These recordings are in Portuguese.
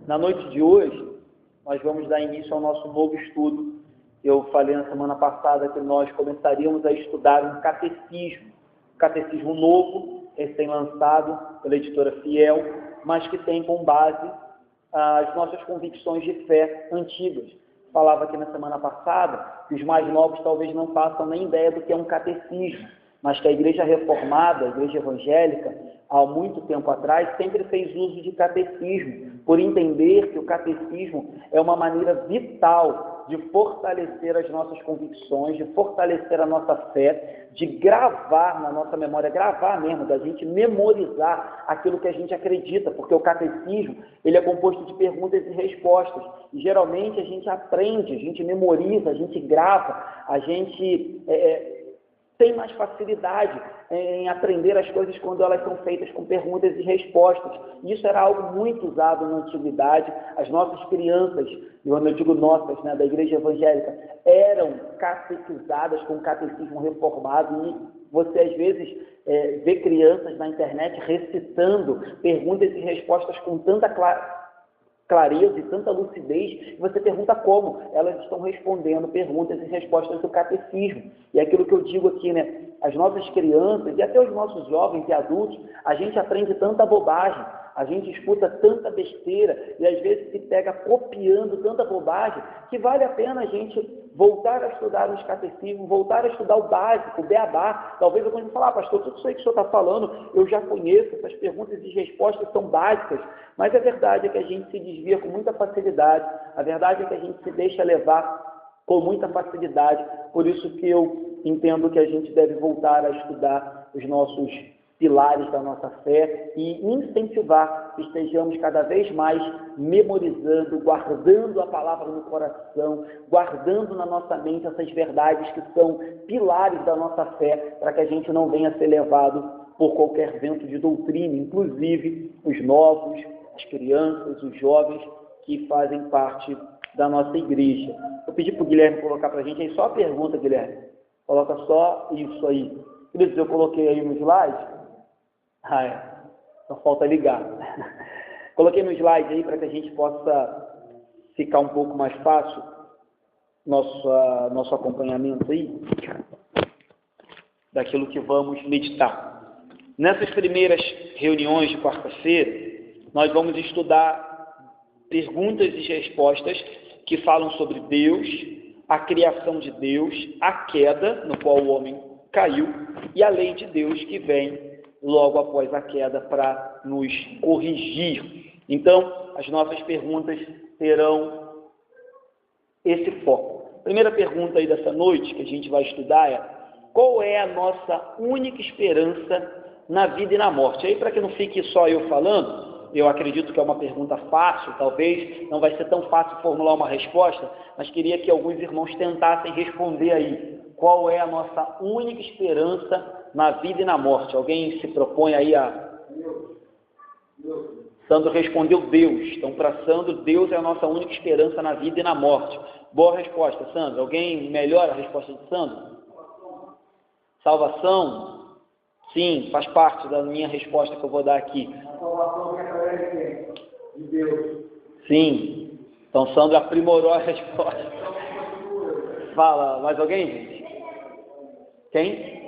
Na noite de hoje, nós vamos dar início ao nosso novo estudo. Eu falei na semana passada que nós começaríamos a estudar um catecismo novo, recém-lançado pela editora Fiel, mas que tem como base as nossas convicções de fé antigas. Falava aqui na semana passada que os mais novos talvez não façam nem ideia do que é um catecismo, mas que a Igreja Reformada, a Igreja Evangélica, há muito tempo atrás, sempre fez uso de catecismo, por entender que o catecismo é uma maneira vital de fortalecer as nossas convicções, de fortalecer a nossa fé, de gravar na nossa memória, gravar mesmo, da gente memorizar aquilo que a gente acredita, porque o catecismo, ele é composto de perguntas e respostas, e geralmente a gente aprende, a gente memoriza, a gente grava, a gente tem mais facilidade em aprender as coisas quando elas são feitas com perguntas e respostas. Isso era algo muito usado na antiguidade. As nossas crianças, e quando eu digo nossas, da Igreja Evangélica, eram catequizadas com o catecismo reformado, e você às vezes vê crianças na internet recitando perguntas e respostas com tanta clareza e tanta lucidez, e você pergunta como elas estão respondendo perguntas e respostas do catecismo. E é aquilo que eu digo aqui, as nossas crianças e até os nossos jovens e adultos, a gente aprende tanta bobagem, a gente escuta tanta besteira e às vezes se pega copiando tanta bobagem, que vale a pena a gente voltar a estudar os catecismos, voltar a estudar o básico, o beabá. Talvez alguém falar, pastor, tudo isso aí que o senhor está falando, eu já conheço, essas perguntas e respostas são básicas, mas a verdade é que a gente se desvia com muita facilidade, a verdade é que a gente se deixa levar com muita facilidade, por isso que eu entendo que a gente deve voltar a estudar os nossos pilares da nossa fé e incentivar que estejamos cada vez mais memorizando, guardando a palavra no coração, guardando na nossa mente essas verdades que são pilares da nossa fé, para que a gente não venha a ser levado por qualquer vento de doutrina, inclusive os novos, as crianças, os jovens que fazem parte da nossa igreja. Eu pedi para o Guilherme colocar para a gente aí só a pergunta, Guilherme. Coloca só isso aí. Queridos, eu coloquei aí no slide. Só falta ligar. Coloquei no slide aí para que a gente possa ficar um pouco mais fácil nosso acompanhamento aí daquilo que vamos meditar. Nessas primeiras reuniões de quarta-feira, nós vamos estudar perguntas e respostas que falam sobre Deus, a criação de Deus, a queda no qual o homem caiu e a lei de Deus que vem logo após a queda para nos corrigir. Então, as nossas perguntas terão esse foco. A primeira pergunta aí dessa noite que a gente vai estudar é: qual é a nossa única esperança na vida e na morte? Aí, para que não fique só eu falando, eu acredito que é uma pergunta fácil, talvez não vai ser tão fácil formular uma resposta, mas queria que alguns irmãos tentassem responder aí. Qual é a nossa única esperança na vida e na morte? Alguém se propõe aí a... Sandro respondeu Deus. Então, para Sandro, Deus é a nossa única esperança na vida e na morte. Boa resposta, Sandro. Alguém melhora a resposta de Sandro? Salvação? Sim, faz parte da minha resposta que eu vou dar aqui. A salvação é através de Deus. Sim. Então, Sandro aprimorou a resposta. Fala, mais alguém, gente? Quem?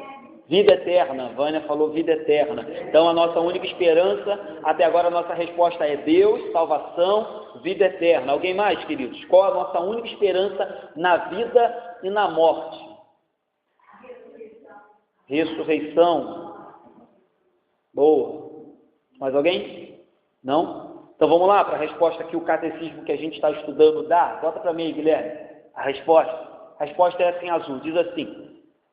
Vida eterna. Vânia falou vida eterna. Então, a nossa única esperança, até agora a nossa resposta é Deus, salvação, vida eterna. Alguém mais, queridos? Qual a nossa única esperança na vida e na morte? Ressurreição. Boa. Mais alguém? Não? Então, vamos lá para a resposta que o catecismo que a gente está estudando dá. Bota para mim, Guilherme, a resposta. A resposta é assim, azul. Diz assim: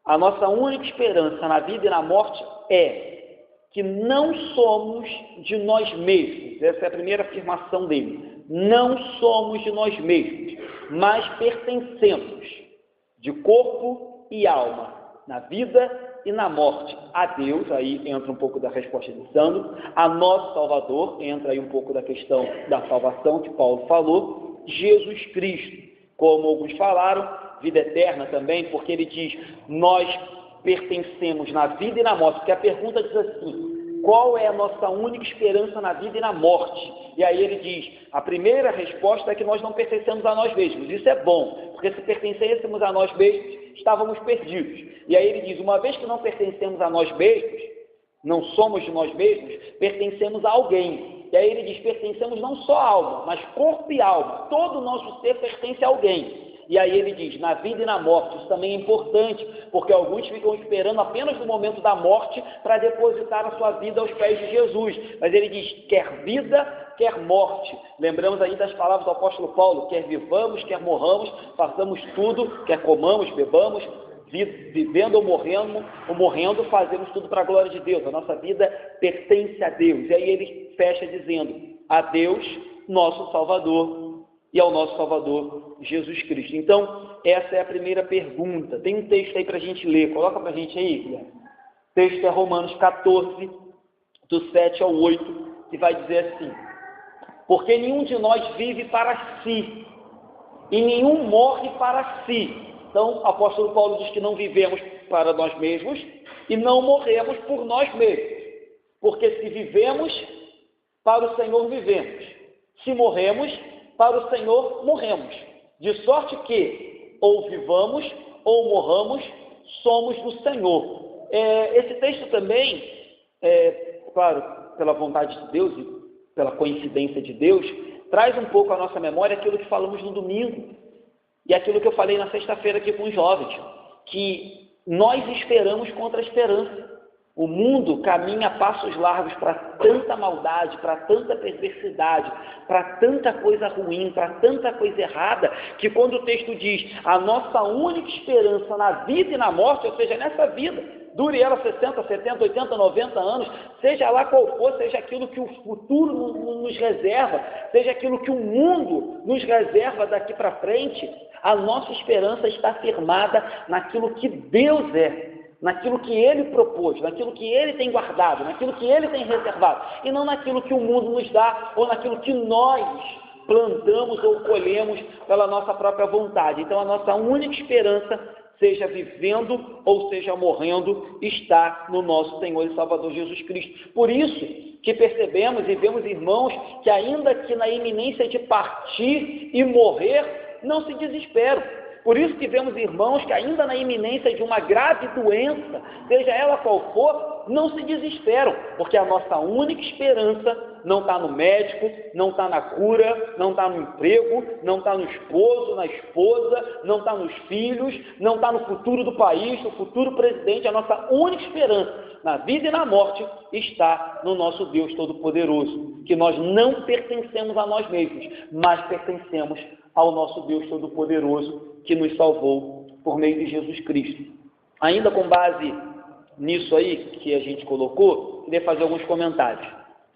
a nossa única esperança na vida e na morte é que não somos de nós mesmos. Essa é a primeira afirmação dele. Não somos de nós mesmos, mas pertencemos de corpo e alma, na vida e na morte, a Deus. Aí entra um pouco da resposta de Sandro, a nosso Salvador, entra aí um pouco da questão da salvação que Paulo falou, Jesus Cristo, como alguns falaram, vida eterna também, porque ele diz, nós pertencemos na vida e na morte, porque a pergunta diz assim, qual é a nossa única esperança na vida e na morte? E aí ele diz, a primeira resposta é que nós não pertencemos a nós mesmos. Isso é bom, porque se pertencêssemos a nós mesmos, estávamos perdidos. E aí ele diz, uma vez que não pertencemos a nós mesmos, não somos de nós mesmos, pertencemos a alguém. E aí ele diz, pertencemos não só a alma, mas corpo e alma. Todo o nosso ser pertence a alguém. E aí ele diz, na vida e na morte, isso também é importante, porque alguns ficam esperando apenas no momento da morte para depositar a sua vida aos pés de Jesus. Mas ele diz, quer vida, quer morte. Lembramos aí das palavras do apóstolo Paulo, quer vivamos, quer morramos, façamos tudo, quer comamos, bebamos, vivendo ou morrendo, fazemos tudo para a glória de Deus. A nossa vida pertence a Deus. E aí ele fecha dizendo, a Deus, nosso Salvador, e ao nosso Salvador, Jesus Cristo. Então, essa é a primeira pergunta. Tem um texto aí para a gente ler. Coloca para a gente aí, Guilherme. O texto é Romanos 14, do 7 ao 8, que vai dizer assim, porque nenhum de nós vive para si, e nenhum morre para si. Então, o apóstolo Paulo diz que não vivemos para nós mesmos, e não morremos por nós mesmos. Porque se vivemos, para o Senhor vivemos. Se morremos, para o Senhor morremos, de sorte que, ou vivamos, ou morramos, somos do Senhor. Esse texto também, claro, pela vontade de Deus e pela coincidência de Deus, traz um pouco à nossa memória aquilo que falamos no domingo, e aquilo que eu falei na sexta-feira aqui com os jovens, que nós esperamos contra a esperança. O mundo caminha a passos largos para tanta maldade, para tanta perversidade, para tanta coisa ruim, para tanta coisa errada, que quando o texto diz a nossa única esperança na vida e na morte, ou seja, nessa vida, dure ela 60, 70, 80, 90 anos, seja lá qual for, seja aquilo que o futuro nos reserva, seja aquilo que o mundo nos reserva daqui para frente, a nossa esperança está firmada naquilo que Deus é, naquilo que Ele propôs, naquilo que Ele tem guardado, naquilo que Ele tem reservado, e não naquilo que o mundo nos dá, ou naquilo que nós plantamos ou colhemos pela nossa própria vontade. Então, a nossa única esperança, seja vivendo ou seja morrendo, está no nosso Senhor e Salvador Jesus Cristo. Por isso que percebemos e vemos irmãos que, ainda que na iminência de partir e morrer, não se desesperam. Por isso que vemos irmãos que, ainda na iminência de uma grave doença, seja ela qual for, não se desesperam, porque a nossa única esperança não está no médico, não está na cura, não está no emprego, não está no esposo, na esposa, não está nos filhos, não está no futuro do país, no futuro presidente. A nossa única esperança na vida e na morte está no nosso Deus Todo-Poderoso, que nós não pertencemos a nós mesmos, mas pertencemos ao nosso Deus Todo-Poderoso, que nos salvou por meio de Jesus Cristo. Ainda com base nisso aí que a gente colocou, queria fazer alguns comentários.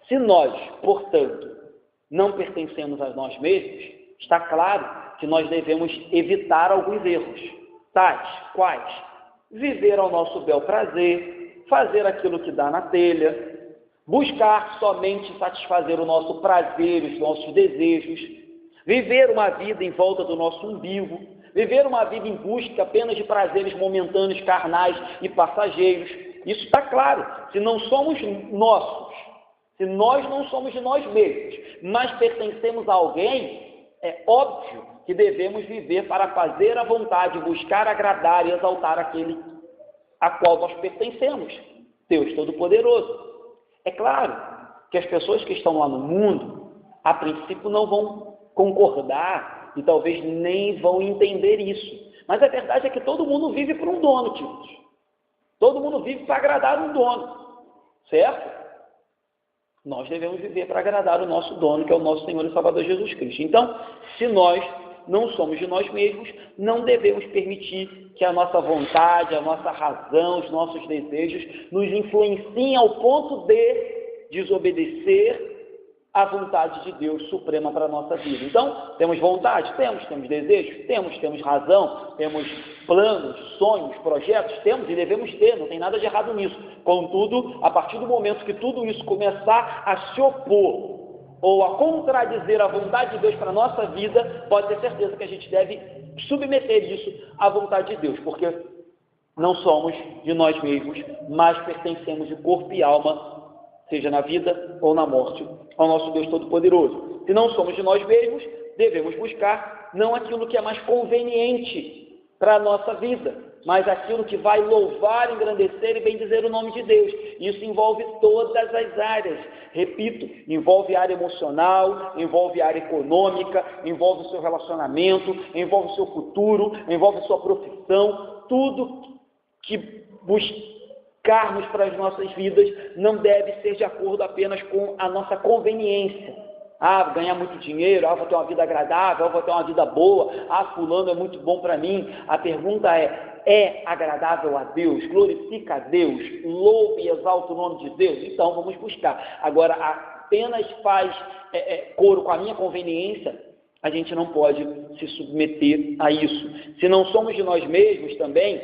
Se nós, portanto, não pertencemos a nós mesmos, está claro que nós devemos evitar alguns erros. Tais, quais? Viver ao nosso bel prazer, fazer aquilo que dá na telha, buscar somente satisfazer o nosso prazer, os nossos desejos, viver uma vida em volta do nosso umbigo, viver uma vida em busca apenas de prazeres momentâneos, carnais e passageiros. Isso está claro. Se não somos nossos, se nós não somos de nós mesmos, mas pertencemos a alguém, é óbvio que devemos viver para fazer a vontade, buscar agradar e exaltar aquele a qual nós pertencemos, Deus Todo-Poderoso. É claro que as pessoas que estão lá no mundo, a princípio não vão concordar e talvez nem vão entender isso. Mas a verdade é que todo mundo vive por um dono, queridos. Todo mundo vive para agradar um dono, certo? Nós devemos viver para agradar o nosso dono, que é o nosso Senhor e Salvador Jesus Cristo. Então, se nós não somos de nós mesmos, não devemos permitir que a nossa vontade, a nossa razão, os nossos desejos nos influenciem ao ponto de desobedecer a vontade de Deus suprema para a nossa vida. Então, temos vontade? Temos desejos? Temos razão, temos planos, sonhos, projetos? Temos e devemos ter, não tem nada de errado nisso. Contudo, a partir do momento que tudo isso começar a se opor ou a contradizer a vontade de Deus para a nossa vida, pode ter certeza que a gente deve submeter isso à vontade de Deus, porque não somos de nós mesmos, mas pertencemos de corpo e alma seja na vida ou na morte, ao nosso Deus Todo-Poderoso. Se não somos de nós mesmos, devemos buscar não aquilo que é mais conveniente para a nossa vida, mas aquilo que vai louvar, engrandecer e bendizer o nome de Deus. Isso envolve todas as áreas. Repito, envolve a área emocional, envolve a área econômica, envolve o seu relacionamento, envolve o seu futuro, envolve a sua profissão. Tudo que buscarmos para as nossas vidas não deve ser de acordo apenas com a nossa conveniência. Vou ganhar muito dinheiro, vou ter uma vida agradável, vou ter uma vida boa, fulano é muito bom para mim. A pergunta é agradável a Deus? Glorifica a Deus? Louve e exalta o nome de Deus? Então vamos buscar. Agora, apenas faz coro com a minha conveniência, a gente não pode se submeter a isso. Se não somos de nós mesmos também,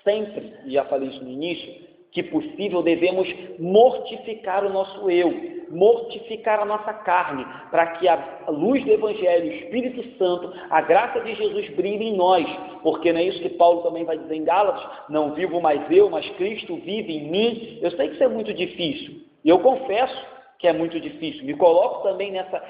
sempre, e já falei isso no início, que possível devemos mortificar o nosso eu, mortificar a nossa carne, para que a luz do Evangelho, o Espírito Santo, a graça de Jesus brilhe em nós, porque não é isso que Paulo também vai dizer em Gálatas, não vivo mais eu, mas Cristo vive em mim. Eu sei que isso é muito difícil, e eu confesso que é muito difícil, me coloco também nessa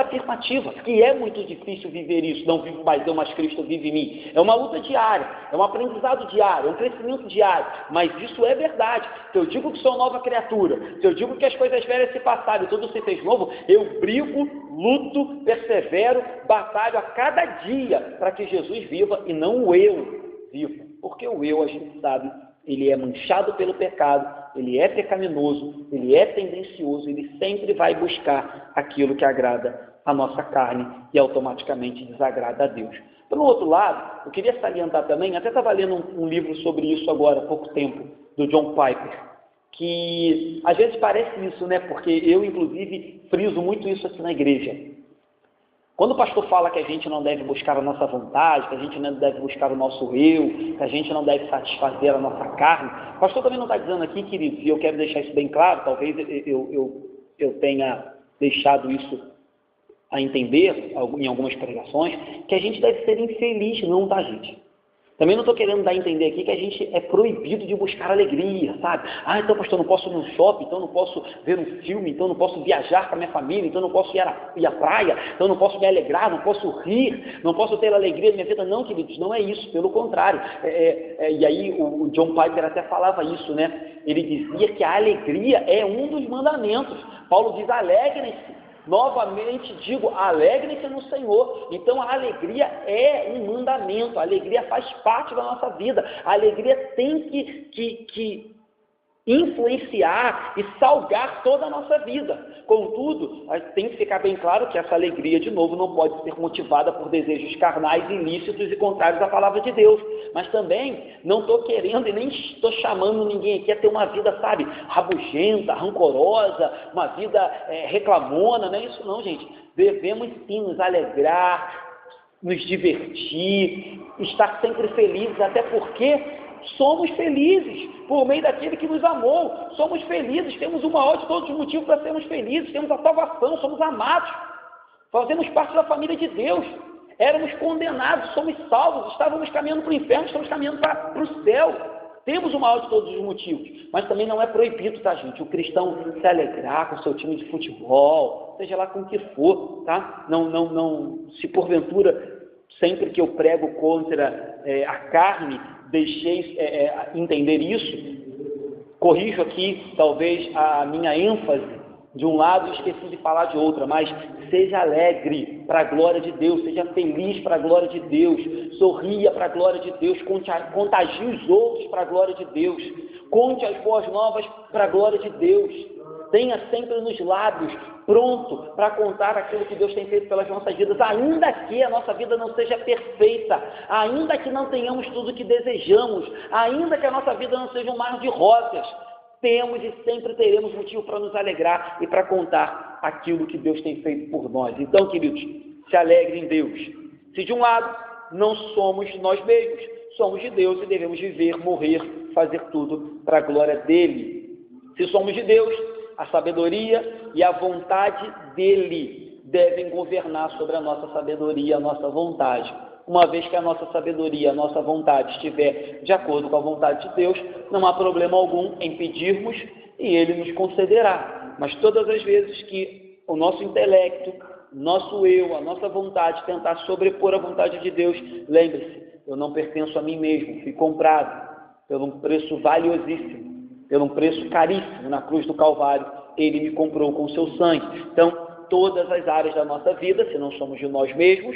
afirmativa, que é muito difícil viver isso, não vivo mais eu, mas Cristo vive em mim. É uma luta diária, é um aprendizado diário, é um crescimento diário, mas isso é verdade. Se eu digo que sou nova criatura, se eu digo que as coisas velhas se passaram e tudo se fez novo, eu brigo, luto, persevero, batalho a cada dia para que Jesus viva e não o eu viva, porque o eu, a gente sabe, ele é manchado pelo pecado, ele é pecaminoso, ele é tendencioso, ele sempre vai buscar aquilo que agrada a nossa carne e automaticamente desagrada a Deus. Pelo outro lado, eu queria salientar também, até estava lendo um livro sobre isso agora, há pouco tempo, do John Piper, que às vezes parece isso, né? Porque eu, inclusive, friso muito isso aqui na igreja. Quando o pastor fala que a gente não deve buscar a nossa vontade, que a gente não deve buscar o nosso eu, que a gente não deve satisfazer a nossa carne, o pastor também não está dizendo aqui, queridos, e eu quero deixar isso bem claro, talvez eu tenha deixado isso a entender em algumas pregações, que a gente deve ser infeliz, não, tá, gente? Também não estou querendo dar a entender aqui que a gente é proibido de buscar alegria, sabe? Então, pastor, não posso ir no shopping, então não posso ver um filme, então não posso viajar com a minha família, então não posso ir à praia, então não posso me alegrar, não posso rir, não posso ter alegria na minha vida. Não, queridos, não é isso, pelo contrário. E aí o John Piper até falava isso, né? Ele dizia que a alegria é um dos mandamentos. Paulo diz, alegrem-se. Novamente digo, alegrem-se no Senhor. Então a alegria é um mandamento, a alegria faz parte da nossa vida, a alegria tem que influenciar e salgar toda a nossa vida. Contudo, tem que ficar bem claro que essa alegria, de novo, não pode ser motivada por desejos carnais, ilícitos e contrários à palavra de Deus. Mas também não estou querendo e nem estou chamando ninguém aqui a ter uma vida, sabe, rabugenta, rancorosa, uma vida reclamona, não é isso não, gente. Devemos sim nos alegrar, nos divertir, estar sempre felizes, até porque somos felizes por meio daquele que nos amou. Somos felizes, temos o maior de todos os motivos para sermos felizes, temos a salvação, somos amados, fazemos parte da família de Deus, éramos condenados, somos salvos, estávamos caminhando para o inferno, estamos caminhando para o céu. Temos o maior de todos os motivos, mas também não é proibido, tá, gente? O cristão se alegrar com o seu time de futebol, seja lá com o que for, tá? Não, se porventura, sempre que eu prego contra a carne, deixeis entender isso, corrijo aqui talvez a minha ênfase de um lado e esqueci de falar de outra, mas seja alegre para a glória de Deus, seja feliz para a glória de Deus, sorria para a glória de Deus, contagie os outros para a glória de Deus, conte as boas novas para a glória de Deus, tenha sempre nos lábios pronto para contar aquilo que Deus tem feito pelas nossas vidas, ainda que a nossa vida não seja perfeita, ainda que não tenhamos tudo o que desejamos, ainda que a nossa vida não seja um mar de rosas, temos e sempre teremos motivo para nos alegrar e para contar aquilo que Deus tem feito por nós. Então, queridos, se alegre em Deus. Se de um lado não somos nós mesmos, somos de Deus e devemos viver, morrer, fazer tudo para a glória dele. Se somos de Deus, a sabedoria e a vontade dele devem governar sobre a nossa sabedoria e a nossa vontade. Uma vez que a nossa sabedoria, a nossa vontade estiver de acordo com a vontade de Deus, não há problema algum em pedirmos e Ele nos concederá. Mas todas as vezes que o nosso intelecto, o nosso eu, a nossa vontade tentar sobrepor a vontade de Deus, lembre-se, eu não pertenço a mim mesmo, fui comprado por um preço valiosíssimo, por um preço caríssimo na cruz do Calvário. Ele me comprou com o seu sangue. Então, todas as áreas da nossa vida, se não somos de nós mesmos,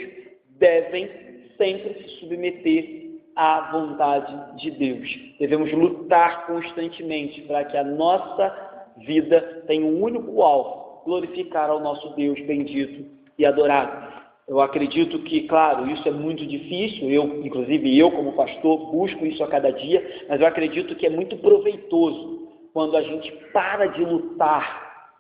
devem sempre se submeter à vontade de Deus. Devemos lutar constantemente para que a nossa vida tenha um único alvo: glorificar ao nosso Deus bendito e adorado. Eu acredito que, claro, isso é muito difícil, inclusive eu como pastor busco isso a cada dia, mas eu acredito que é muito proveitoso quando a gente para de lutar,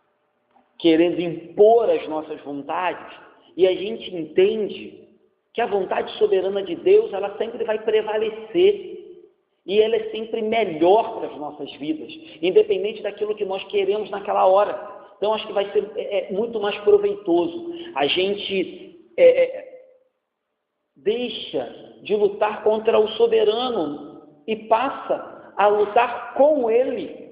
querendo impor as nossas vontades, e a gente entende que a vontade soberana de Deus, ela sempre vai prevalecer, e ela é sempre melhor para as nossas vidas, independente daquilo que nós queremos naquela hora. Então, acho que vai ser muito mais proveitoso. A gente deixa de lutar contra o soberano e passa a lutar com ele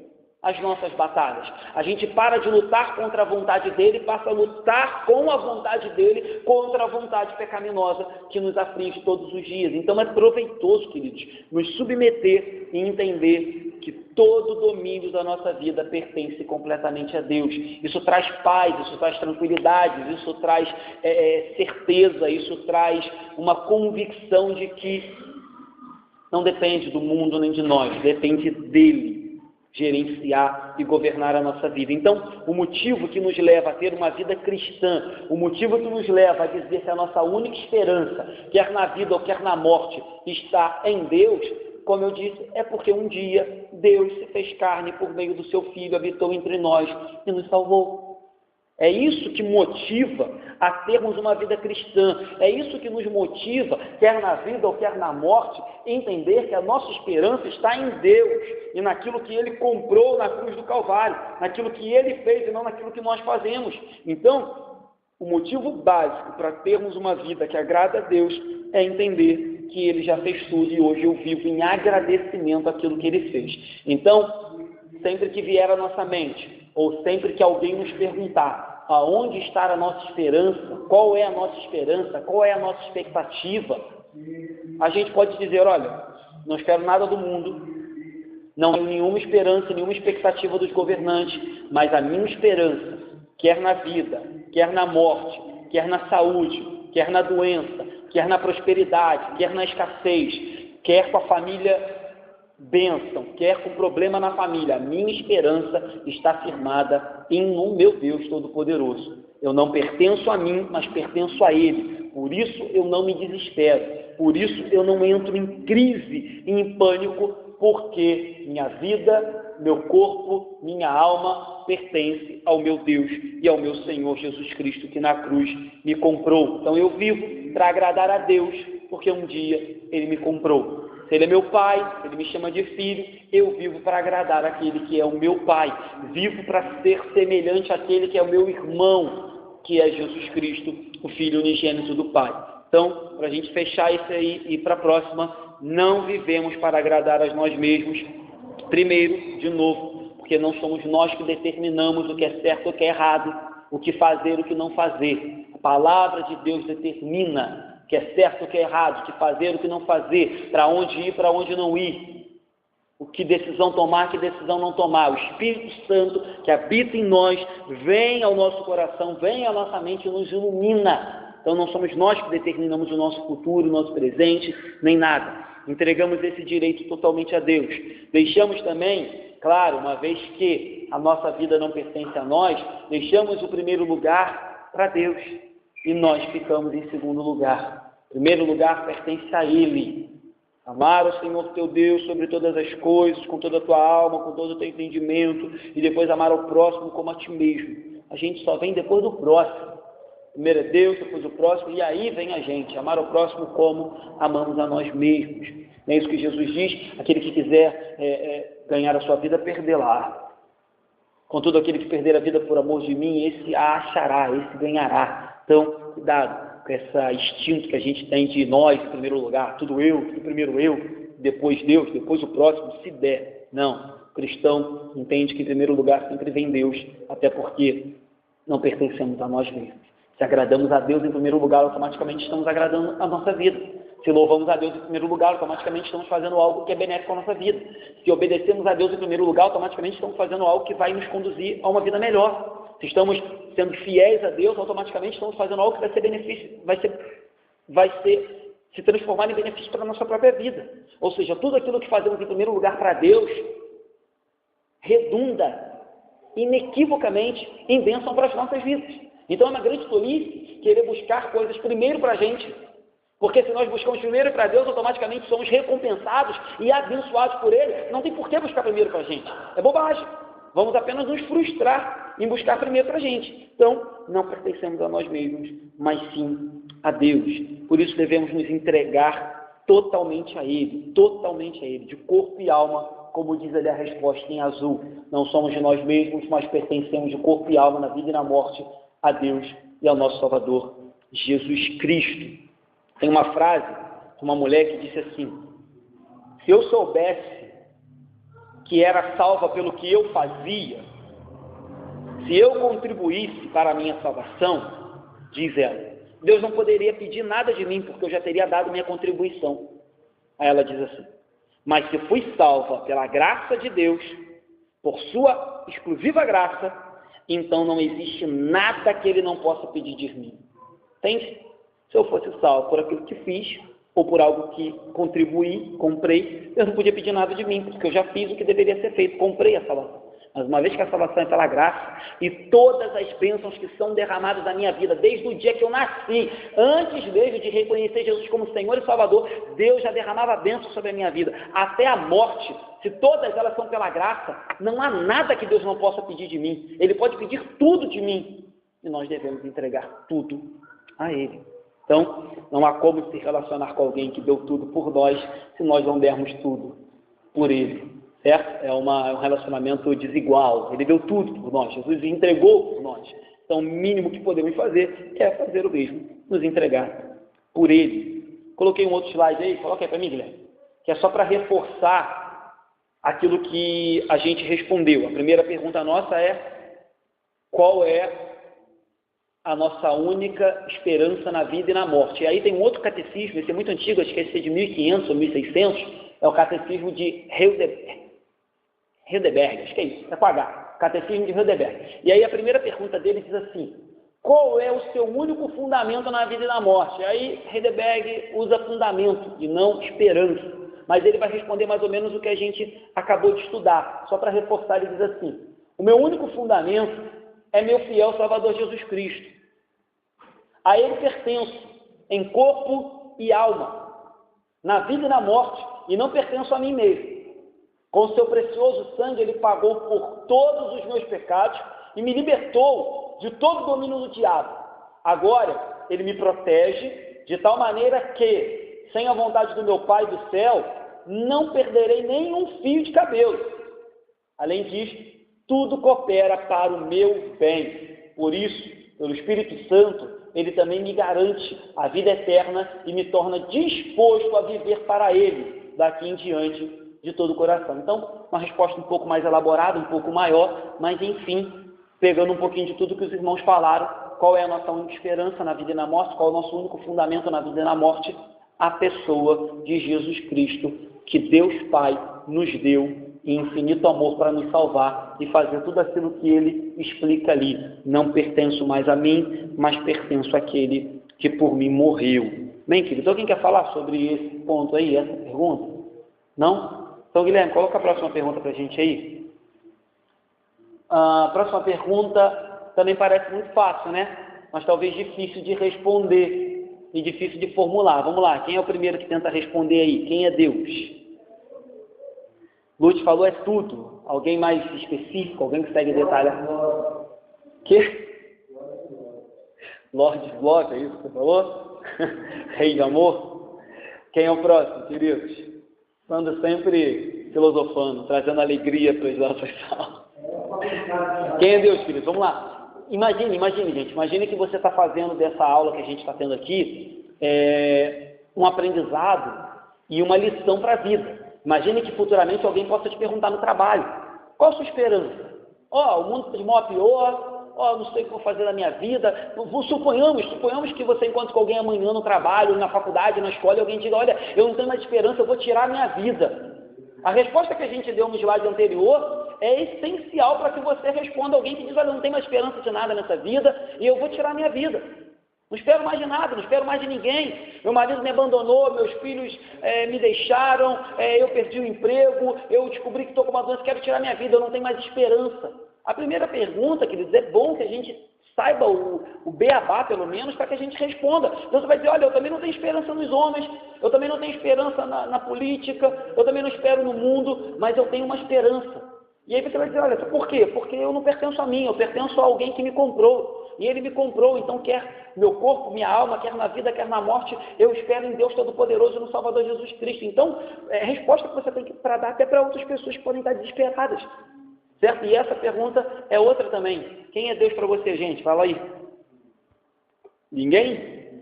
as nossas batalhas. A gente para de lutar contra a vontade dele e passa a lutar com a vontade dele contra a vontade pecaminosa que nos aflige todos os dias. Então é proveitoso, queridos, nos submeter e entender que todo o domínio da nossa vida pertence completamente a Deus. Isso traz paz, isso traz tranquilidade, isso traz certeza, isso traz uma convicção de que não depende do mundo nem de nós, depende dele gerenciar e governar a nossa vida. Então, o motivo que nos leva a ter uma vida cristã, o motivo que nos leva a dizer que a nossa única esperança, quer na vida ou quer na morte, está em Deus, como eu disse, é porque um dia Deus se fez carne por meio do seu Filho, habitou entre nós e nos salvou. É isso que motiva a termos uma vida cristã, é isso que nos motiva, quer na vida ou quer na morte, entender que a nossa esperança está em Deus e naquilo que Ele comprou na cruz do Calvário, naquilo que Ele fez e não naquilo que nós fazemos. Então, o motivo básico para termos uma vida que agrada a Deus é entender que Ele já fez tudo e hoje eu vivo em agradecimento àquilo que Ele fez. Então, sempre que vier à nossa mente, ou sempre que alguém nos perguntar aonde está a nossa esperança, qual é a nossa esperança, qual é a nossa expectativa, a gente pode dizer, olha, não espero nada do mundo, não tenho nenhuma esperança, nenhuma expectativa dos governantes, mas a minha esperança, quer na vida, quer na morte, quer na saúde, quer na doença, quer na prosperidade, quer na escassez, quer com a família bênção, quer com problema na família, a minha esperança está firmada no meu Deus Todo-Poderoso. Eu não pertenço a mim, mas pertenço a Ele. Por isso eu não me desespero, por isso eu não entro em crise, em pânico, porque minha vida, meu corpo, minha alma pertence ao meu Deus e ao meu Senhor Jesus Cristo, que na cruz me comprou. Então eu vivo para agradar a Deus, porque um dia Ele me comprou. Se Ele é meu Pai, Ele me chama de filho, eu vivo para agradar aquele que é o meu Pai. Vivo para ser semelhante àquele que é o meu irmão, que é Jesus Cristo, o Filho unigênito do Pai. Então, para a gente fechar isso aí e ir para a próxima, não vivemos para agradar a nós mesmos. Primeiro, de novo, porque não somos nós que determinamos o que é certo ou o que é errado, o que fazer, o que não fazer. A palavra de Deus determina o que é certo, o que é errado, o que fazer, o que não fazer, para onde ir, para onde não ir, o que decisão tomar, que decisão não tomar. O Espírito Santo que habita em nós, vem ao nosso coração, vem à nossa mente e nos ilumina. Então não somos nós que determinamos o nosso futuro, o nosso presente, nem nada. Entregamos esse direito totalmente a Deus. Deixamos também, claro, uma vez que a nossa vida não pertence a nós, deixamos o primeiro lugar para Deus. E nós ficamos em segundo lugar. O primeiro lugar pertence a Ele. Amar o Senhor teu Deus sobre todas as coisas, com toda a tua alma, com todo o teu entendimento, e depois amar ao próximo como a ti mesmo. A gente só vem depois do próximo. Primeiro é Deus, depois o próximo, e aí vem a gente. Amar ao próximo como amamos a nós mesmos. Não é isso que Jesus diz? Aquele que quiser ganhar a sua vida, perdê-la. Contudo, aquele que perder a vida por amor de mim, esse a achará, esse ganhará. Então, cuidado, com esse instinto que a gente tem de nós em primeiro lugar, tudo primeiro eu, depois Deus, depois o próximo, se der. Não. O cristão entende que em primeiro lugar sempre vem Deus, até porque não pertencemos a nós mesmos. Se agradamos a Deus em primeiro lugar, automaticamente estamos agradando a nossa vida. Se louvamos a Deus em primeiro lugar, automaticamente estamos fazendo algo que é benéfico à nossa vida. Se obedecemos a Deus em primeiro lugar, automaticamente estamos fazendo algo que vai nos conduzir a uma vida melhor. Se estamos sendo fiéis a Deus, automaticamente estamos fazendo algo que vai ser benefício, vai se transformar em benefício para a nossa própria vida. Ou seja, tudo aquilo que fazemos em primeiro lugar para Deus redunda inequivocamente em bênção para as nossas vidas. Então é uma grande tolice querer buscar coisas primeiro para a gente, porque se nós buscamos primeiro para Deus, automaticamente somos recompensados e abençoados por Ele. Não tem por que buscar primeiro para a gente. É bobagem. Vamos apenas nos frustrar em buscar primeiro para a gente. Então, não pertencemos a nós mesmos, mas sim a Deus. Por isso devemos nos entregar totalmente a Ele, de corpo e alma, como diz ali a resposta em azul. Não somos de nós mesmos, mas pertencemos de corpo e alma, na vida e na morte, a Deus e ao nosso Salvador, Jesus Cristo. Tem uma frase de uma mulher que disse assim: se eu soubesse que era salva pelo que eu fazia, se eu contribuísse para a minha salvação, diz ela, Deus não poderia pedir nada de mim, porque eu já teria dado minha contribuição. Aí ela diz assim: mas se fui salva pela graça de Deus, por sua exclusiva graça, então não existe nada que Ele não possa pedir de mim. Entende? Se eu fosse salvo por aquilo que fiz, ou por algo que contribuí, comprei, Deus não podia pedir nada de mim, porque eu já fiz o que deveria ser feito, comprei a salvação. Mas uma vez que a salvação é pela graça, e todas as bênçãos que são derramadas na minha vida, desde o dia que eu nasci, antes mesmo de reconhecer Jesus como Senhor e Salvador, Deus já derramava bênçãos sobre a minha vida, até a morte. Se todas elas são pela graça, não há nada que Deus não possa pedir de mim. Ele pode pedir tudo de mim, e nós devemos entregar tudo a Ele. Então, não há como se relacionar com alguém que deu tudo por nós, se nós não dermos tudo por Ele, certo? É um relacionamento desigual. Ele deu tudo por nós, Jesus entregou por nós. Então, o mínimo que podemos fazer é fazer o mesmo, nos entregar por Ele. Coloquei um outro slide aí, coloca aí para mim, Guilherme, que é só para reforçar aquilo que a gente respondeu. A primeira pergunta nossa é: qual é a nossa única esperança na vida e na morte? E aí tem um outro catecismo, esse é muito antigo, acho que esse é de 1500 ou 1600, é o catecismo de Heidelberg, acho que é isso, é com H, catecismo de Heidelberg. E aí a primeira pergunta dele diz assim: qual é o seu único fundamento na vida e na morte? E aí Heidelberg usa fundamento e não esperança, mas ele vai responder mais ou menos o que a gente acabou de estudar. Só para reforçar, ele diz assim: o meu único fundamento é meu fiel Salvador Jesus Cristo. A Ele pertenço em corpo e alma, na vida e na morte, e não pertenço a mim mesmo. Com o seu precioso sangue, Ele pagou por todos os meus pecados e me libertou de todo o domínio do diabo. Agora, Ele me protege de tal maneira que, sem a vontade do meu Pai do céu, não perderei nenhum fio de cabelo. Além disso, tudo coopera para o meu bem. Por isso, pelo Espírito Santo, Ele também me garante a vida eterna e me torna disposto a viver para Ele, daqui em diante, de todo o coração. Então, uma resposta um pouco mais elaborada, um pouco maior, mas enfim, pegando um pouquinho de tudo que os irmãos falaram, qual é a nossa única esperança na vida e na morte, qual é o nosso único fundamento na vida e na morte? A pessoa de Jesus Cristo, que Deus Pai nos deu em infinito amor para nos salvar e fazer tudo aquilo que Ele explica ali. Não pertenço mais a mim, mas pertenço àquele que por mim morreu. Bem, querido, alguém quer falar sobre esse ponto aí, essa pergunta? Não? Então, Guilherme, coloca a próxima pergunta para a gente aí. A próxima pergunta também parece muito fácil, né? Mas talvez difícil de responder e difícil de formular. Vamos lá, quem é o primeiro que tenta responder aí? Quem é Deus? Lute falou é tudo. Alguém mais específico? Alguém que consegue detalhar? Que? Lorde Block, é isso que você falou? Rei de amor? Quem é o próximo, queridos? Estando sempre filosofando, trazendo alegria para as nossas aulas. Quem é Deus, queridos? Vamos lá. imagine, gente, imagine que você está fazendo dessa aula que a gente está tendo aqui um aprendizado e uma lição para a vida. Imagine que futuramente alguém possa te perguntar no trabalho: qual a sua esperança? O mundo está de mal a pior, não sei o que vou fazer na minha vida. Suponhamos que você encontre com alguém amanhã no trabalho, na faculdade, na escola, e alguém diga: olha, eu não tenho mais esperança, eu vou tirar a minha vida. A resposta que a gente deu no slide anterior é essencial para que você responda a alguém que diz: olha, eu não tenho mais esperança de nada nessa vida e eu vou tirar a minha vida. Não espero mais de nada, não espero mais de ninguém. Meu marido me abandonou, meus filhos me deixaram, eu perdi o emprego, eu descobri que estou com uma doença, quero tirar minha vida, eu não tenho mais esperança. A primeira pergunta, queridos, é bom que a gente saiba o beabá, pelo menos, para que a gente responda. Então você vai dizer: olha, eu também não tenho esperança nos homens, eu também não tenho esperança na política, eu também não espero no mundo, mas eu tenho uma esperança. E aí você vai dizer: olha, por quê? Porque eu não pertenço a mim, eu pertenço a alguém que me comprou. E ele me comprou, então quer meu corpo, minha alma, quer na vida, quer na morte, eu espero em Deus Todo-Poderoso, no Salvador Jesus Cristo. Então, é a resposta que você tem para dar até para outras pessoas que podem estar desesperadas. Certo? E essa pergunta é outra também. Quem é Deus para você, gente? Fala aí. Ninguém?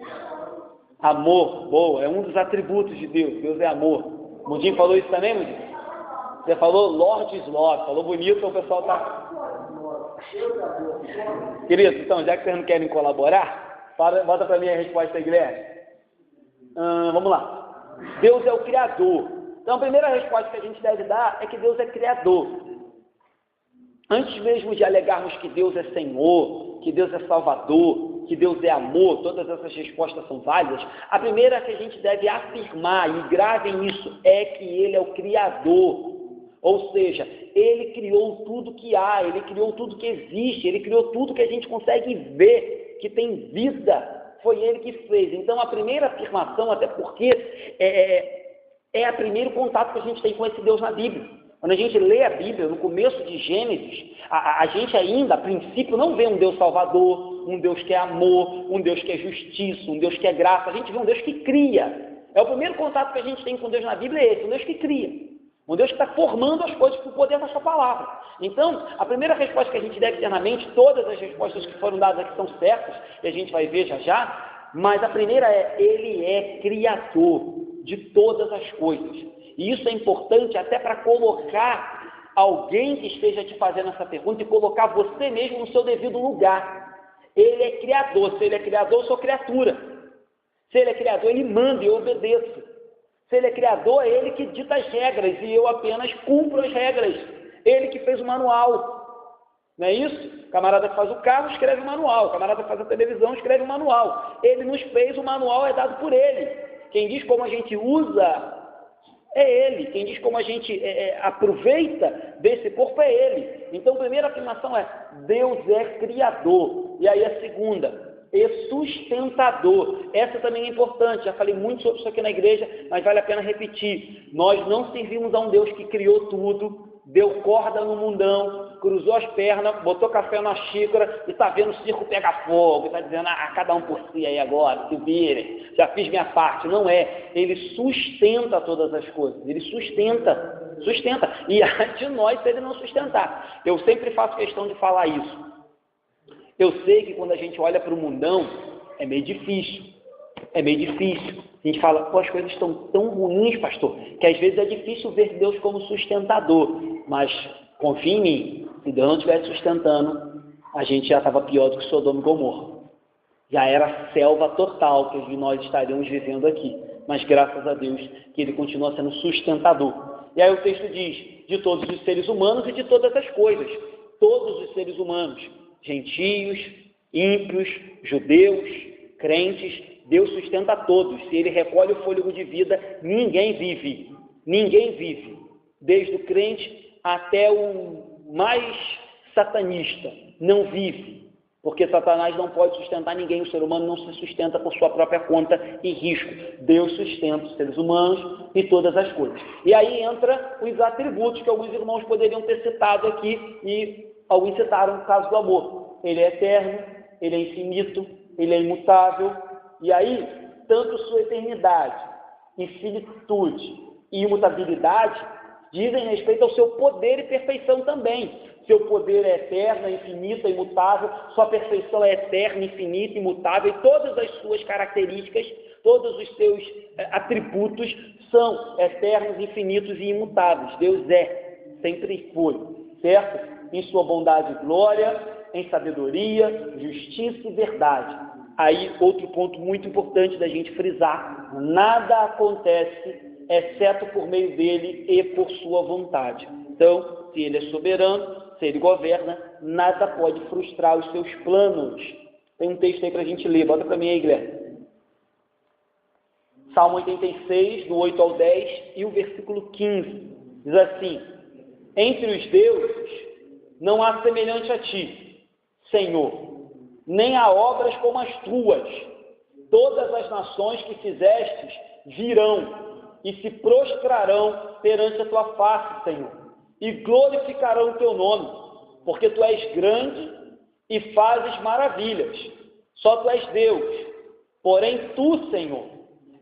Amor. Boa. É um dos atributos de Deus. Deus é amor. Mundinho falou isso também, Mundinho? Você falou Lord is Love. Falou bonito, então o pessoal está... Queridos, então, já que vocês não querem colaborar, bota para mim a resposta aí, Guilherme. Vamos lá. Deus é o Criador. Então, a primeira resposta que a gente deve dar é que Deus é Criador. Antes mesmo de alegarmos que Deus é Senhor, que Deus é Salvador, que Deus é amor, todas essas respostas são válidas, a primeira que a gente deve afirmar, e gravem isso, é que Ele é o Criador. Ou seja, Ele criou tudo que há, Ele criou tudo que existe, Ele criou tudo que a gente consegue ver, que tem vida, foi Ele que fez. Então, a primeira afirmação, até porque é o primeiro contato que a gente tem com esse Deus na Bíblia. Quando a gente lê a Bíblia, no começo de Gênesis, a gente ainda, a princípio, não vê um Deus salvador, um Deus que é amor, um Deus que é justiça, um Deus que é graça. A gente vê um Deus que cria. É o primeiro contato que a gente tem com Deus na Bíblia, é esse, um Deus que cria. Um Deus que está formando as coisas por poder da sua palavra. Então, a primeira resposta que a gente deve ter na mente, todas as respostas que foram dadas aqui são certas, e a gente vai ver já já, mas a primeira é: Ele é Criador de todas as coisas. E isso é importante até para colocar alguém que esteja te fazendo essa pergunta e colocar você mesmo no seu devido lugar. Ele é Criador. Se Ele é Criador, eu sou criatura. Se Ele é Criador, Ele manda e eu obedeço. Se Ele é Criador, é Ele que dita as regras e eu apenas cumpro as regras. Ele que fez o manual. Não é isso? O camarada que faz o carro escreve o manual. O camarada que faz a televisão escreve o manual. Ele nos fez, o manual é dado por Ele. Quem diz como a gente usa é Ele. Quem diz como a gente aproveita desse corpo é Ele. Então, a primeira afirmação é: Deus é Criador. E aí a segunda: é sustentador. Essa também é importante, já falei muito sobre isso aqui na igreja, mas vale a pena repetir. Nós não servimos a um Deus que criou tudo, deu corda no mundão, cruzou as pernas, botou café na xícara e está vendo o circo pegar fogo, está dizendo: cada um por si aí agora, se virem, já fiz minha parte. Não é. Ele sustenta todas as coisas, ele sustenta, e há de nós se ele não sustentar. Eu sempre faço questão de falar isso. Eu sei que quando a gente olha para o mundão, é meio difícil. A gente fala: as coisas estão tão ruins, pastor, que às vezes é difícil ver Deus como sustentador. Mas confie em mim, se Deus não estivesse sustentando, a gente já estava pior do que Sodoma e Gomorra. Já era selva total que nós estaríamos vivendo aqui. Mas graças a Deus que Ele continua sendo sustentador. E aí o texto diz: de todos os seres humanos e de todas as coisas. Todos os seres humanos, gentios, ímpios, judeus, crentes, Deus sustenta a todos. Se Ele recolhe o fôlego de vida, ninguém vive. Ninguém vive. Desde o crente até o mais satanista. Não vive. Porque Satanás não pode sustentar ninguém. O ser humano não se sustenta por sua própria conta e risco. Deus sustenta os seres humanos e todas as coisas. E aí entra os atributos que alguns irmãos poderiam ter citado aqui e alguns citaram o caso do amor. Ele é eterno, Ele é infinito, Ele é imutável. E aí, tanto sua eternidade, infinitude e imutabilidade dizem respeito ao seu poder e perfeição também. Seu poder é eterno, infinito, imutável, sua perfeição é eterna, infinita, imutável, e todas as suas características, todos os seus atributos são eternos, infinitos e imutáveis. Deus é, sempre foi, certo? Em sua bondade e glória, em sabedoria, justiça e verdade. Aí, outro ponto muito importante da gente frisar: nada acontece exceto por meio dele e por sua vontade. Então, se ele é soberano, se ele governa, nada pode frustrar os seus planos. Tem um texto aí para a gente ler, bota para mim aí, Guilherme. Salmo 86, do 8 ao 10 e o versículo 15. Diz assim: entre os deuses não há semelhante a ti, Senhor, nem há obras como as tuas. Todas as nações que fizestes virão e se prostrarão perante a tua face, Senhor, e glorificarão o teu nome, porque tu és grande e fazes maravilhas. Só tu és Deus. Porém tu, Senhor,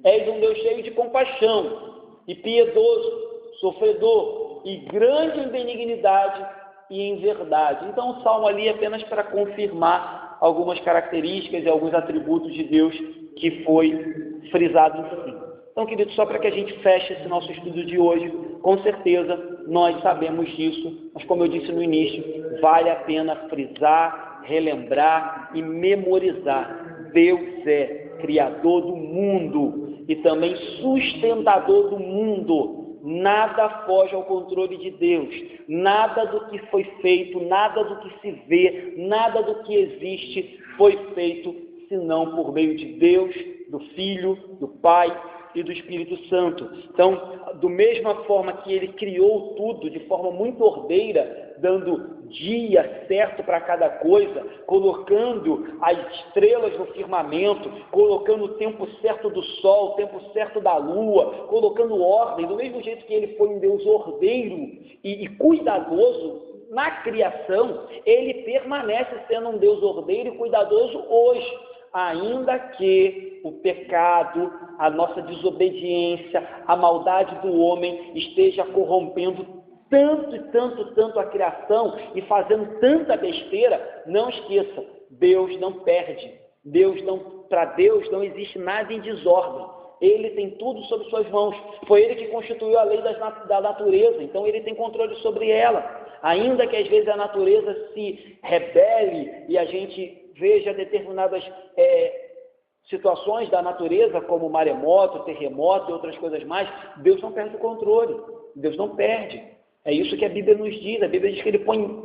és um Deus cheio de compaixão e piedoso, sofredor e grande em benignidade e em verdade. Então o salmo ali é apenas para confirmar algumas características e alguns atributos de Deus que foi frisado em si. Então, querido, só para que a gente feche esse nosso estudo de hoje, com certeza nós sabemos disso, mas como eu disse no início, vale a pena frisar, relembrar e memorizar. Deus é Criador do mundo e também sustentador do mundo. Nada foge ao controle de Deus. Nada do que foi feito, nada do que se vê, nada do que existe foi feito senão por meio de Deus, do Filho, do Pai e do Espírito Santo. Então, da mesma forma que ele criou tudo de forma muito ordeira, dando dia certo para cada coisa, colocando as estrelas no firmamento, colocando o tempo certo do sol, o tempo certo da lua, colocando ordem, do mesmo jeito que ele foi um Deus ordeiro e cuidadoso na criação, ele permanece sendo um Deus ordeiro e cuidadoso hoje, ainda que o pecado, a nossa desobediência, a maldade do homem esteja corrompendo tanto a criação e fazendo tanta besteira. Não esqueça, Deus não perde. Para Deus não existe nada em desordem. Ele tem tudo sob suas mãos. Foi ele que constituiu a lei da natureza, então ele tem controle sobre ela. Ainda que às vezes a natureza se rebele e a gente veja determinadas situações da natureza, como maremoto, terremoto e outras coisas mais, Deus não perde o controle. Deus não perde. É isso que a Bíblia nos diz. A Bíblia diz que ele põe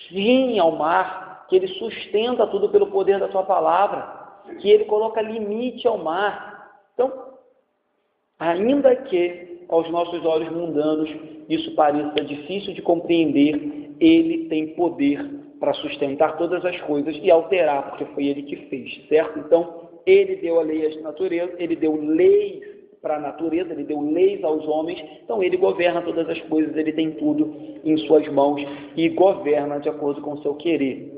fim ao mar, que ele sustenta tudo pelo poder da sua palavra, que ele coloca limite ao mar. Então, ainda que aos nossos olhos mundanos isso pareça difícil de compreender, ele tem poder para sustentar todas as coisas e alterar, porque foi ele que fez, certo? Então, ele deu a lei à natureza, ele deu leis para a natureza, ele deu leis aos homens, então ele governa todas as coisas, ele tem tudo em suas mãos e governa de acordo com o seu querer.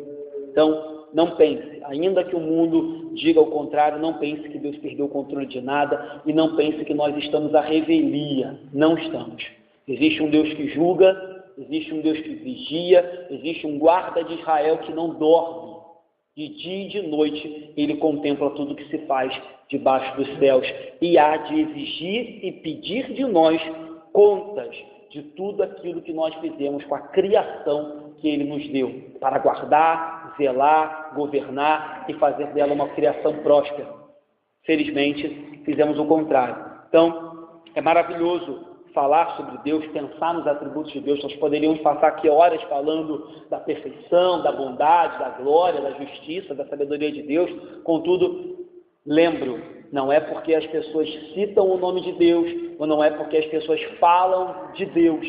Então, não pense, ainda que o mundo diga o contrário, não pense que Deus perdeu o controle de nada e não pense que nós estamos à revelia. Não estamos. Existe um Deus que julga, existe um Deus que vigia, existe um guarda de Israel que não dorme. De dia e de noite ele contempla tudo que se faz debaixo dos céus e há de exigir e pedir de nós contas de tudo aquilo que nós fizemos com a criação que ele nos deu, para guardar, zelar, governar e fazer dela uma criação próspera. Felizmente, fizemos o contrário. Então, é maravilhoso falar sobre Deus, pensar nos atributos de Deus. Nós poderíamos passar aqui horas falando da perfeição, da bondade, da glória, da justiça, da sabedoria de Deus. Contudo, lembro, não é porque as pessoas citam o nome de Deus, ou não é porque as pessoas falam de Deus,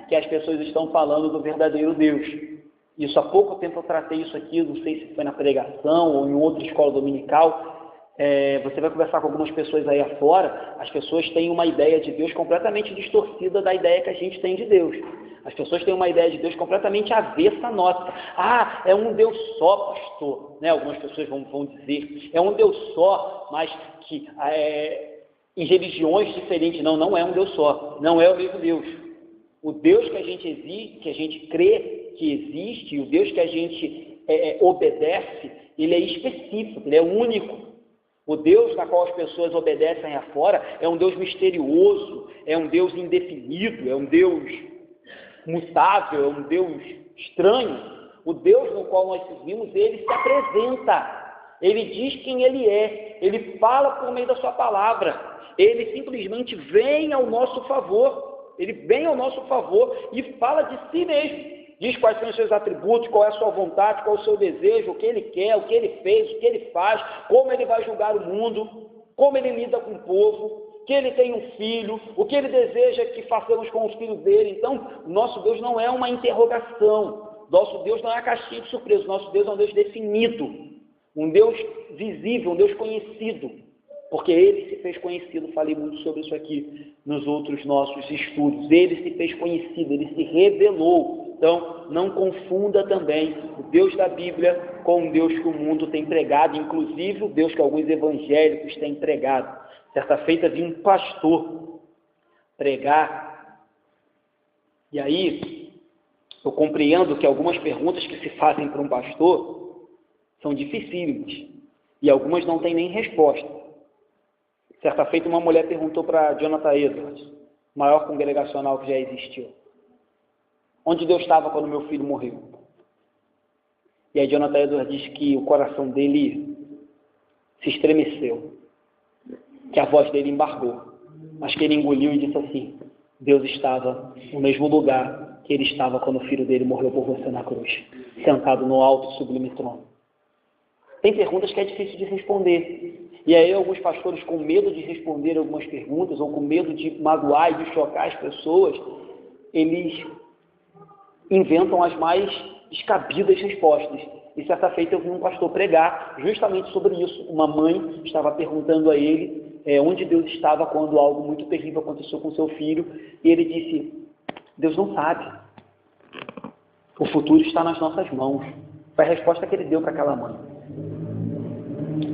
que as pessoas estão falando do verdadeiro Deus. Isso, há pouco tempo eu tratei isso aqui, não sei se foi na pregação ou em outra escola dominical. Você vai conversar com algumas pessoas aí afora, as pessoas têm uma ideia de Deus completamente distorcida da ideia que a gente tem de Deus. As pessoas têm uma ideia de Deus completamente avessa à nossa. Ah, é um Deus só, pastor. Né? Algumas pessoas vão dizer, é um Deus só, mas que em religiões diferentes. Não é um Deus só, não é o mesmo Deus. O Deus que a gente crê que existe, o Deus que a gente obedece, ele é específico, ele é único. O Deus na qual as pessoas obedecem afora é um Deus misterioso, é um Deus indefinido, é um Deus mutável, é um Deus estranho. O Deus no qual nós servimos, ele se apresenta, ele diz quem ele é, ele fala por meio da sua palavra, ele simplesmente vem ao nosso favor. Ele vem ao nosso favor e fala de si mesmo. Diz quais são os seus atributos, qual é a sua vontade, qual é o seu desejo, o que ele quer, o que ele fez, o que ele faz, como ele vai julgar o mundo, como ele lida com o povo, que ele tem um filho, o que ele deseja que façamos com os filhos dele. Então, nosso Deus não é uma interrogação, nosso Deus não é a caixinha de surpresa, nosso Deus é um Deus definido, um Deus visível, um Deus conhecido. Porque ele se fez conhecido, falei muito sobre isso aqui nos outros nossos estudos. Ele se fez conhecido, ele se revelou. Então, não confunda também o Deus da Bíblia com o Deus que o mundo tem pregado, inclusive o Deus que alguns evangélicos têm pregado. Certa feita vi um pastor pregar, e aí eu compreendo que algumas perguntas que se fazem para um pastor são dificílimas, e algumas não têm nem resposta. Certa feita, uma mulher perguntou para Jonathan Edwards, o maior congregacional que já existiu, onde Deus estava quando meu filho morreu? E aí Jonathan Edwards disse que o coração dele se estremeceu, que a voz dele embargou, mas que ele engoliu e disse assim: Deus estava no mesmo lugar que ele estava quando o filho dele morreu por você na cruz, sentado no alto e sublime trono. Tem perguntas que é difícil de responder. E aí alguns pastores, com medo de responder algumas perguntas, ou com medo de magoar e de chocar as pessoas, eles inventam as mais descabidas respostas. E certa feita eu vi um pastor pregar justamente sobre isso. Uma mãe estava perguntando a ele onde Deus estava quando algo muito terrível aconteceu com seu filho, e ele disse: Deus não sabe. O futuro está nas nossas mãos. Foi a resposta que ele deu para aquela mãe.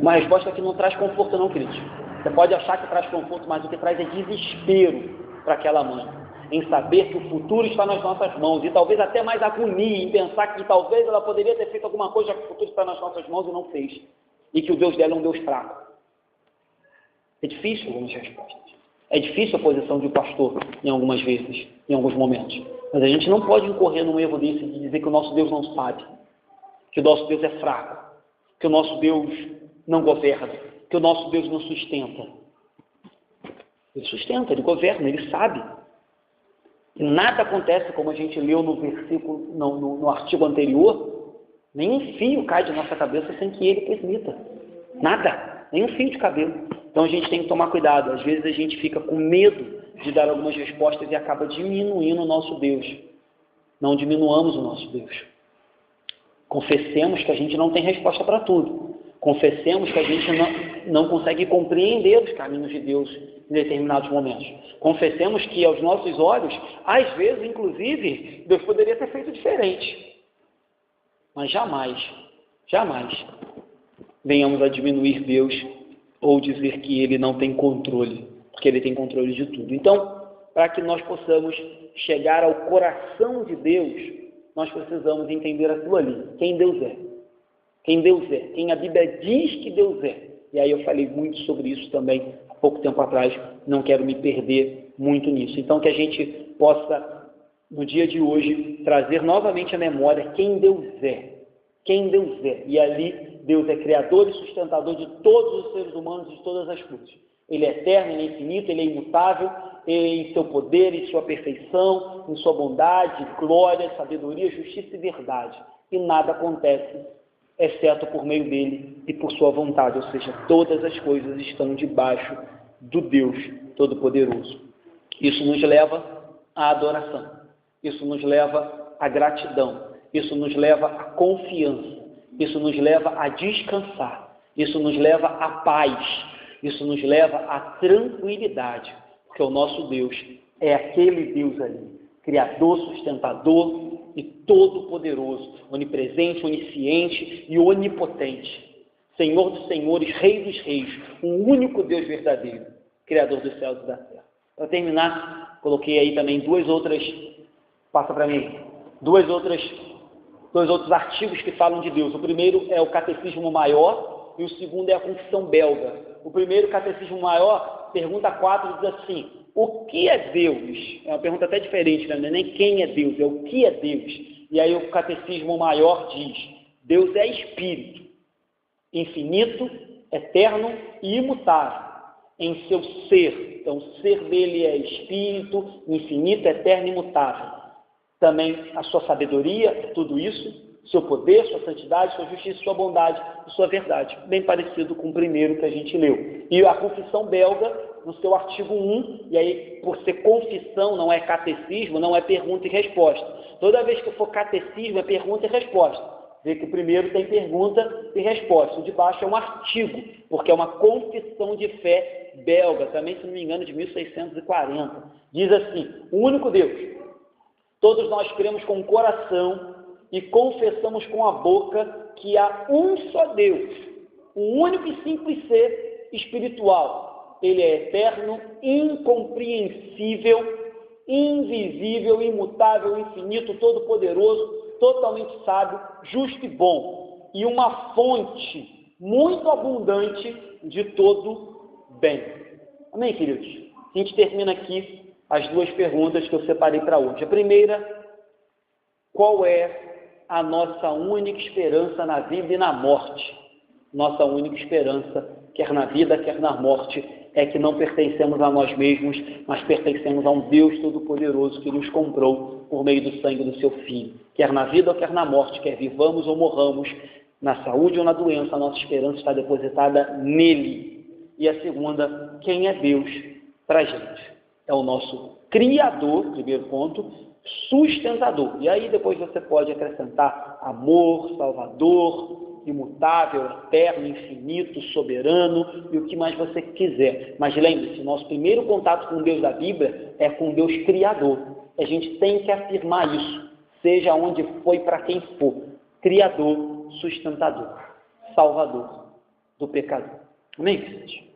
Uma resposta que não traz conforto não, queridos. Você pode achar que traz conforto, mas o que traz é desespero para aquela mãe, em saber que o futuro está nas nossas mãos, e talvez até mais agonia em pensar que talvez ela poderia ter feito alguma coisa, já que o futuro está nas nossas mãos e não fez, e que o Deus dela é um Deus fraco. É difícil algumas respostas. É difícil a posição de um pastor, em algumas vezes, em alguns momentos. Mas a gente não pode incorrer num erro desse de dizer que o nosso Deus não sabe, que o nosso Deus é fraco, que o nosso Deus não governa, que o nosso Deus não sustenta. Ele sustenta, ele governa, ele sabe. E nada acontece, como a gente leu no versículo, no artigo anterior, nenhum fio cai de nossa cabeça sem que ele permita. Nada, nenhum fio de cabelo. Então a gente tem que tomar cuidado. Às vezes a gente fica com medo de dar algumas respostas e acaba diminuindo o nosso Deus. Não diminuamos o nosso Deus. Confessemos que a gente não tem resposta para tudo. Confessemos que a gente não consegue compreender os caminhos de Deus em determinados momentos. Confessemos que aos nossos olhos, às vezes, inclusive, Deus poderia ter feito diferente. Mas jamais venhamos a diminuir Deus ou dizer que Ele não tem controle, porque Ele tem controle de tudo. Então, para que nós possamos chegar ao coração de Deus, nós precisamos entender aquilo ali, quem Deus é. Quem Deus é, quem a Bíblia diz que Deus é. E aí eu falei muito sobre isso também há pouco tempo atrás, não quero me perder muito nisso. Então que a gente possa, no dia de hoje, trazer novamente à memória quem Deus é. Quem Deus é. E ali Deus é criador e sustentador de todos os seres humanos e de todas as coisas. Ele é eterno, ele é infinito, ele é imutável, em seu poder, em sua perfeição, em sua bondade, glória, sabedoria, justiça e verdade. E nada acontece exceto por meio dele e por sua vontade, ou seja, todas as coisas estão debaixo do Deus Todo-Poderoso. Isso nos leva à adoração, isso nos leva à gratidão, isso nos leva à confiança, isso nos leva a descansar, isso nos leva à paz, isso nos leva à tranquilidade, porque o nosso Deus é aquele Deus ali, Criador, sustentador e todo-poderoso, onipresente, onisciente e onipotente, Senhor dos senhores, Rei dos reis, um único Deus verdadeiro, Criador dos céus e da terra. Para terminar, coloquei aí também duas outras Passa para mim. Dois outros artigos que falam de Deus. O primeiro é o Catecismo Maior e o segundo é a Confissão Belga. O primeiro, Catecismo Maior, pergunta 4, diz assim: o que é Deus? É uma pergunta até diferente, né? Não é nem quem é Deus, é o que é Deus. E aí o Catecismo Maior diz: Deus é Espírito, infinito, eterno e imutável em seu ser. Então, o ser dele é Espírito, infinito, eterno e imutável. Também a sua sabedoria, tudo isso, seu poder, sua santidade, sua justiça, sua bondade e sua verdade. Bem parecido com o primeiro que a gente leu. E a Confissão Belga, no seu artigo 1, e aí, por ser confissão, não é catecismo, não é pergunta e resposta. Toda vez que for catecismo, é pergunta e resposta. Vê que o primeiro tem pergunta e resposta. O de baixo é um artigo, porque é uma confissão de fé belga, também, se não me engano, de 1640. Diz assim: o único Deus. Todos nós cremos com o coração e confessamos com a boca que há um só Deus, um único e simples ser espiritual. Ele é eterno, incompreensível, invisível, imutável, infinito, todo-poderoso, totalmente sábio, justo e bom, e uma fonte muito abundante de todo bem. Amém, queridos? A gente termina aqui as duas perguntas que eu separei para hoje. A primeira: qual é a nossa única esperança na vida e na morte? Nossa única esperança, quer na vida, quer na morte, é que não pertencemos a nós mesmos, mas pertencemos a um Deus Todo-Poderoso que nos comprou por meio do sangue do seu Filho. Quer na vida ou quer na morte, quer vivamos ou morramos, na saúde ou na doença, a nossa esperança está depositada nele. E a segunda: quem é Deus para a gente? É o nosso Criador, primeiro ponto, sustentador. E aí depois você pode acrescentar amor, salvador, imutável, eterno, infinito, soberano e o que mais você quiser. Mas lembre-se, nosso primeiro contato com Deus da Bíblia é com Deus Criador. A gente tem que afirmar isso, seja onde for e para quem for. Criador, sustentador, salvador do pecador. Amém, gente?